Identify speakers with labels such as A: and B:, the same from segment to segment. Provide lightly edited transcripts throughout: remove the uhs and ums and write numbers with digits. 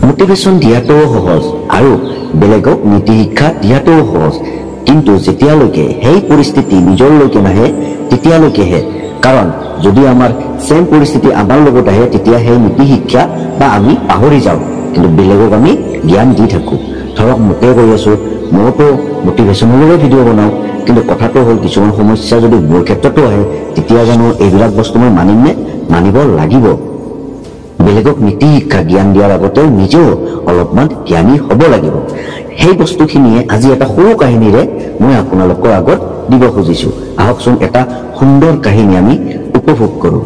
A: মোটিভেশ্যন দিয়াটোও সহজ আৰু বেলেগক নীতি শিক্ষা দিয়াটোও সহজ, কিন্তু যেতিয়ালৈকে সেই পৰিস্থিতি নিজৰলৈকে নাহে তেতিয়ালৈকেহে। কাৰণ যদি আমাৰ চেম পৰিস্থিতি আমাৰ লগত আহে তেতিয়া সেই নীতি শিক্ষা বা আমি পাহৰি যাওঁ, কিন্তু বেলেগক আমি জ্ঞান দি থাকোঁ। ধৰক মোকে কৈ আছোঁ, মইতো মটিভেশ্যনলৈ ভিডিঅ' বনাওঁ, কিন্তু কথাটো হ'ল কিছুমান সমস্যা যদি মোৰ ক্ষেত্ৰতো আহে তেতিয়া জানো এইবিলাক বস্তু মই মানিমনে? মানিব লাগিব। বেলেগক নীতি শিক্ষা জ্ঞান দিয়াৰ আগতে নিজেও অলপমান জ্ঞানী হ'ব লাগিব। সেই বস্তুখিনিয়ে আজি এটা সৰু কাহিনীৰে মই আপোনালোকৰ আগত দিব খুজিছোঁ। আহকচোন এটা সুন্দৰ কাহিনী আমি উপভোগ কৰোঁ।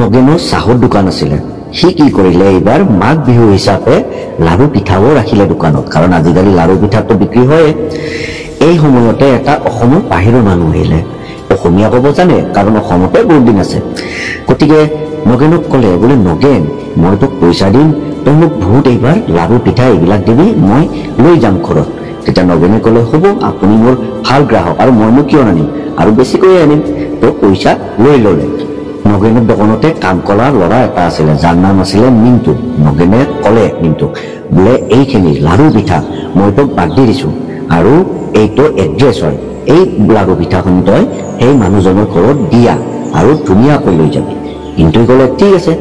A: নগেনৰ চাহৰ দোকান আছিলে। সি কি কৰিলে, এইবাৰ মাঘ বিহু হিচাপে লাৰু পিঠাও ৰাখিলে দোকানত, কাৰণ আজিকালি লাৰু পিঠাটো বিক্ৰী হয়। এই সময়তে এটা অসমৰ বাহিৰৰ মানুহ আহিলে। অসমীয়া ক'ব জানে, কাৰণ অসমতে বহুত দিন আছে। গতিকে নগেনক ক'লে, বোলে নগেন, মই তোক পইচা দিম, তই মোক বহুত এইবাৰ লাৰু পিঠা এইবিলাক দিবি, মই লৈ যাম ঘৰত। তেতিয়া নগেনে ক'লে, হ'ব, আপুনি মোৰ ভাল গ্ৰাহক আৰু মইনো কিয় নানিম, আৰু বেছিকৈ আনিম। তো পইচা লৈ ল'লে। নগেনৰ দোকানতে কাম কৰা ল'ৰা এটা আছিলে, যাৰ নাম আছিলে মিণ্টু। নগেনে ক'লে মিণ্টুক, বোলে এইখিনি লাৰু পিঠা মই তোক বাৰ্থডে দিছোঁ, আৰু এইটো এড্ৰেছ হয়, এই লাৰু পিঠাখন তই সেই মানুহজনৰ ঘৰত দিয়া আৰু ধুনীয়াকৈ লৈ যাবি। মিণ্টুৱে ক'লে, ঠিক আছে।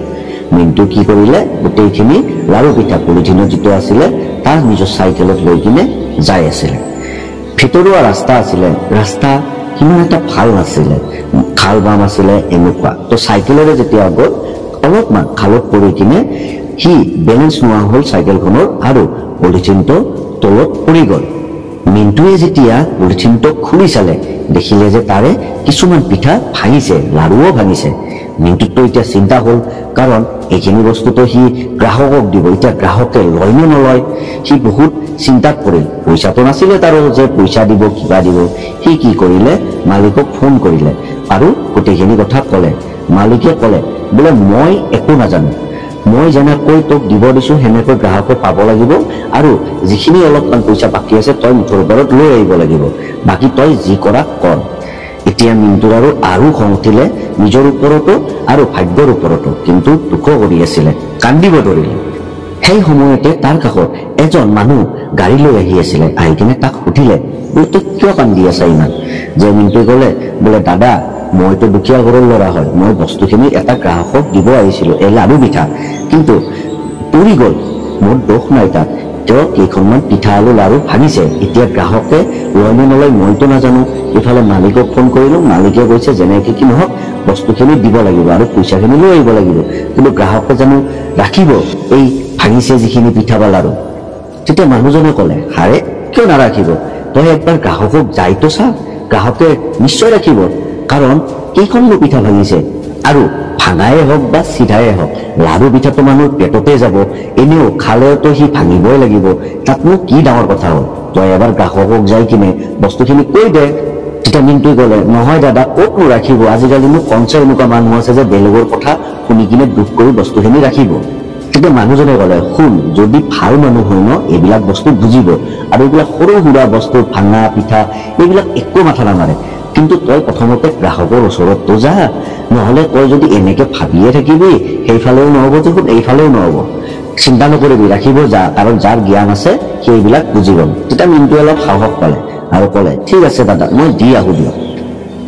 A: মিণ্টু কি কৰিলে, গোটেইখিনি লাৰু পিঠা পলিথিনত যিটো আছিলে তাৰ নিজৰ চাইকেলত লৈ কিনে যাই আছিলে। ভিতৰুৱা ৰাস্তা আছিলে, ৰাস্তা সিমান এটা ভাল নাছিলে, খাল বাম আছিলে এনেকুৱা। তো চাইকেলেৰে যেতিয়া গ'ল, অলপমান খালত পৰি কিনে সি বেলেঞ্চ নোহোৱা হ'ল চাইকেলখনৰ, আৰু পলিথিনটো তলত পৰি গ'ল। মিণ্টুৱে যেতিয়া পলিথিনটো খুলি চালে, দেখিলে যে তাৰে কিছুমান পিঠা ভাঙিছে, লাৰুও ভাঙিছে। মিণ্টুতো এতিয়া চিন্তা হ'ল, কাৰণ এইখিনি বস্তুটো সি গ্ৰাহকক দিব, এতিয়া গ্ৰাহকে লয় নে নলয়, সি বহুত চিন্তাত পৰিল। পইচাটো নাছিলে তাৰো যে পইচা দিব, কিবা দিব। সি কি কৰিলে, মালিকক ফোন কৰিলে আৰু গোটেইখিনি কথা ক'লে। মালিকে ক'লে, বোলে মই একো নাজানো, মই যেনেকৈ তোক দিব দিছোঁ সেনেকৈ গ্ৰাহকে পাব লাগিব, আৰু যিখিনি অলপমান পইচা বাকী আছে তই মুঠৰ ওপৰত লৈ আহিব লাগিব, বাকী তই যি কৰা কৰ। এতিয়া মিণ্টুৰ আৰু খং উঠিলে, নিজৰ ওপৰতো আৰু ভাগ্যৰ ওপৰতো, কিন্তু দুখ কৰি আছিলে, কান্দিব ধৰিলে। সেই সময়তে তাৰ কাষত এজন মানুহ গাড়ী লৈ আহি আছিলে। আহি কিনে তাক সুধিলে, বোলে তই কিয় কান্দি আছা ইমান? যে মিণ্টুৱে ক'লে, বোলে দাদা, মইতো দুখীয়া ঘৰৰ ল'ৰা হয়, মই বস্তুখিনি এটা গ্ৰাহকক দিব আহিছিলোঁ, এই লাৰু পিঠা, কিন্তু পৰি গ'ল, মোৰ দোষ নাই তাত। তেওঁ কেইখনমান পিঠা আৰু লাৰু ভাঙিছে, এতিয়া গ্ৰাহকে লয় নে নলয় মইতো নাজানো। ইফালে মালিকক ফোন কৰিলোঁ, মালিকে কৈছে যেনেকৈ কি নহওক বস্তুখিনি দিব লাগিব আৰু পইচাখিনি লৈ আহিব লাগিব, কিন্তু গ্ৰাহকে জানো ৰাখিব এই ভাঙিছে যিখিনি পিঠা বা লাৰু? তেতিয়া মানুহজনে ক'লে, হাৰে কিয় নাৰাখিব, তই একবাৰ গ্ৰাহকক যাইতো চা, গ্ৰাহকে নিশ্চয় ৰাখিব, কাৰণ কেইখননো পিঠা ভাঙিছে, আৰু ভাঙাই হওক বা চিধাই হওক লাৰু পিঠাটো মানুহৰ পেটতে যাব, এনেও খালেতো সি ভাঙিবই লাগিব, তাতনো কি ডাঙৰ কথা হ'ল, তই এবাৰ গ্ৰাহকক যাই কিনে বস্তুখিনি কৈ দে। তেতিয়া মিণ্টুৱে ক'লে, নহয় দাদা, ক'তনো ৰাখিব, আজিকালি মোক কনচা এনেকুৱা মানুহ আছে যে বেলেগৰ কথা শুনি কিনে দুখ কৰি বস্তুখিনি ৰাখিব। তেতিয়া মানুহজনে ক'লে, শুন, যদি ভাল মানুহ হয় ন, এইবিলাক বস্তু বুজিব, আৰু এইবিলাক সৰু সুৰা বস্তু ভাঙা পিঠা এইবিলাক একো মাথা নামাৰে, কিন্তু তই প্ৰথমতে গ্ৰাহকৰ ওচৰততো যা, নহ'লে তই যদি এনেকে ভাবিয়ে থাকিবি সেইফালেও নহ'ব, দেখোন এইফালেও নহ'ব, চিন্তা নকৰিবি, ৰাখিব যা, কাৰণ যাৰ জ্ঞান আছে সেইবিলাক বুজিব। তেতিয়া মিণ্টুৱে অলপ সাহস পালে আৰু ক'লে, ঠিক আছে দাদা, মই দি আহোঁ দিয়ক।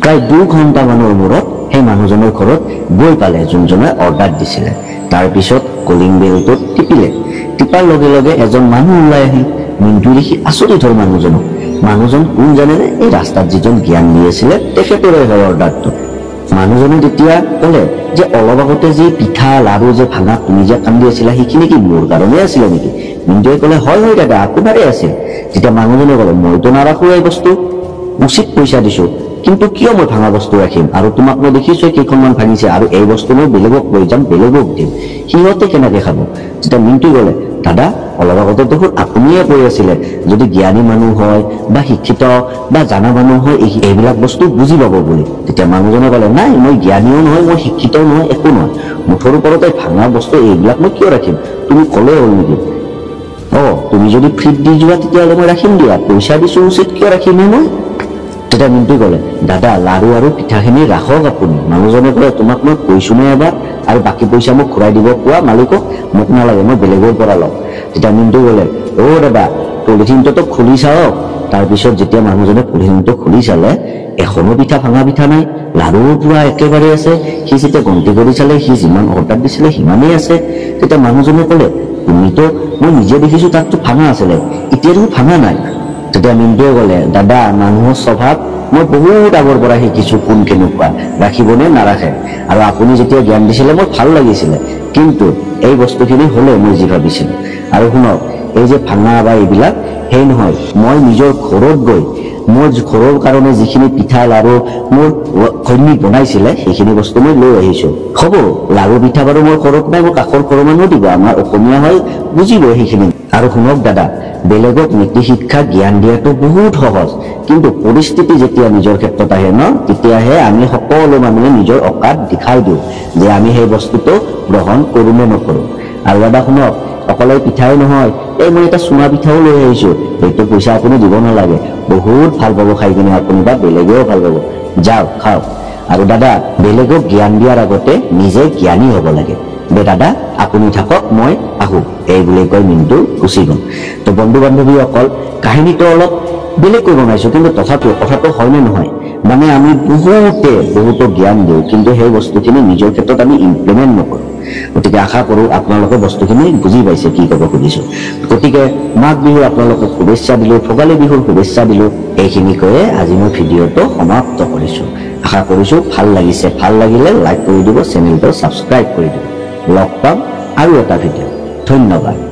A: প্ৰায় 2 ঘণ্টামানৰ মূৰত সেই মানুহজনৰ ঘৰত গৈ পালে যোনজনে অৰ্ডাৰ দিছিলে। তাৰপিছত কলিং বেলটোত টিপিলে, টিপাৰ লগে লগে এজন মানুহ ওলাই আহিল। মিণ্টুৱে দেখি আচৰিত হ'ল মানুহজনক। মানুহজন কোন জানেনে? এই ৰাস্তাত যিজন জ্ঞান দি আছিলে তেখেতৰে হয় অৰ্ডাৰটো। মানুহজনে তেতিয়া ক'লে যে অলপ আগতে যি পিঠা লাৰু যে ভাঙা তুমি যে কান্দি আছিলা, সেইখিনি কি মোৰ কাৰণে আছিলে নেকি? মিণ্টুৱে ক'লে, হয় হয় দাদা, আপোনাৰে আছিল। তেতিয়া মানুহজনে ক'লে, মইতো নাৰাখো এই বস্তু, উচিত পইচা দিছোঁ, কিন্তু কিয় মই ভাঙা বস্তু ৰাখিম, আৰু তোমাক মই দেখিছোঁ কেইখনমান ভাঙিছে, আৰু এই বস্তু মই বেলেগক লৈ যাম, বেলেগক দিম, সিহঁতে কেনেকৈ খাব? তেতিয়া মিণ্টুৱে ক'লে, দাদা, অলপ আগতে দেখোন আপুনিয়ে কৈ আছিলে যদি জ্ঞানী মানুহ হয় বা শিক্ষিত বা জানা মানুহ হয় এইবিলাক বস্তু বুজি পাব বুলি। তেতিয়া মানুহজনে ক'লে, নাই, মই জ্ঞানীও নহয়, মই শিক্ষিতও নহয়, একো নহয়, মুঠৰ ওপৰতে ভাঙা বস্তু এইবিলাক মই কিয় ৰাখিম, তুমি ক'লে হ'ল নেকি? তুমি যদি ফ্ৰীত দি যোৱা তেতিয়াহ'লে মই ৰাখিম দিয়া, পইচা দিছোঁ উচিত, কিয় ৰাখিমহে মই? তেতিয়া মিণ্টুৱে ক'লে, দাদা, লাৰু আৰু পিঠাখিনি ৰাখক আপুনি। মানুহজনে ক'লে, তোমাক মই কৈছোঁনে এবাৰ, আৰু বাকী পইচা মোক ঘূৰাই দিব কোৱা মালিকক, মোক নালাগে, মই বেলেগৰ পৰা লওঁ। তেতিয়া মিণ্টু ক'লে, অ' দাদা পলিথিনটোতো খুলি চাওক। তাৰপিছত যেতিয়া মানুহজনে পলিথিনটো খুলি চালে, এখনো পিঠা ভাঙা পিঠা নাই, লাৰুৰ পুৰা একেবাৰে আছে। সি যেতিয়া গন্তি কৰি চালে, সি যিমান অৰ্ডাৰ দিছিলে সিমানেই আছে। তেতিয়া মানুহজনে ক'লে, তুমিতো মই নিজে দেখিছো তাততো ভাঙা আছিলে, এতিয়াতো ভাঙা নাই। তেতিয়া মিণ্টুৱে ক'লে, দাদা মানুহৰ স্বভাৱ মই বহুত আগৰ পৰা শিকিছো কোন কেনেকুৱা, ৰাখিবনে নাৰাখে। আৰু আপুনি যেতিয়া জ্ঞান দিছিলে মোৰ ভাল লাগিছিলে, কিন্তু এই বস্তুখিনি হ'লে মই যি ভাবিছিলো। আৰু শুনক, এই যে ভাঙা বা এইবিলাক সেই নহয়, মই নিজৰ ঘৰত গৈ মোৰ ঘৰৰ কাৰণে যিখিনি পিঠা লাৰু মোৰ ঘৈণী বনাইছিলে সেইখিনি বস্তু মই লৈ আহিছো। হ'ব লাৰু পিঠা বাৰু মোৰ ঘৰত নাই, মোৰ কাষৰ ঘৰৰ মানুহ দিব, আমাৰ অসমীয়া হয় বুজিব সেইখিনি। আৰু শুনক দাদা, বেলেগক নীতি শিক্ষা জ্ঞান দিয়াটো বহুত সহজ, কিন্তু পৰিস্থিতি যেতিয়া নিজৰ ক্ষেত্ৰত আহে ন, তেতিয়াহে আমি সকলো মানুহে নিজৰ অকাত দেখাই দিওঁ যে আমি সেই বস্তুটো গ্ৰহণ কৰোঁ নে নকৰোঁ। আৰু দাদা শুনক, অকলে পিঠাই নহয়, এই মই এটা চুঙা পিঠাও লৈ আহিছো, সেইটো পইচা আপুনি দিব নালাগে, বহুত ভাল পাব খাই কিনে আপুনি, বা বেলেগেও ভাল পাব, যাওক খাওক। আৰু দাদা বেলেগক জ্ঞান দিয়াৰ আগতে নিজে জ্ঞানী হ'ব লাগে। দে দাদা আপুনি থাকক, মই আহো, এই বুলি কৈ মিণ্টু গুচি গ'ল। তো বন্ধু বান্ধৱী অকল কাহিনীটো অলপ বেলেগকৈ বনাইছো, কিন্তু তথাপিও কথাটো হয় নে নহয়, মানে আমি বহুতক জ্ঞান দিওঁ, কিন্তু সেই বস্তুখিনি নিজৰ ক্ষেত্ৰত আমি ইমপ্লিমেণ্ট নকৰোঁ। গতিকে আশা কৰোঁ আপোনালোকে বস্তুখিনি বুজি পাইছে কি ক'ব খুজিছোঁ। গতিকে মাঘ বিহুৰ আপোনালোকক শুভেচ্ছা দিলোঁ, ভোগালী বিহুৰ শুভেচ্ছা দিলোঁ। এইখিনি কৈয়ে আজি মই ভিডিঅ'টো সমাপ্ত কৰিছোঁ। আশা কৰিছোঁ ভাল লাগিছে, ভাল লাগিলে লাইক কৰি দিব, চেনেলটো ছাবস্ক্ৰাইব কৰি দিব। লগ পাম আৰু এটা ভিডিঅ'। ধন্যবাদ।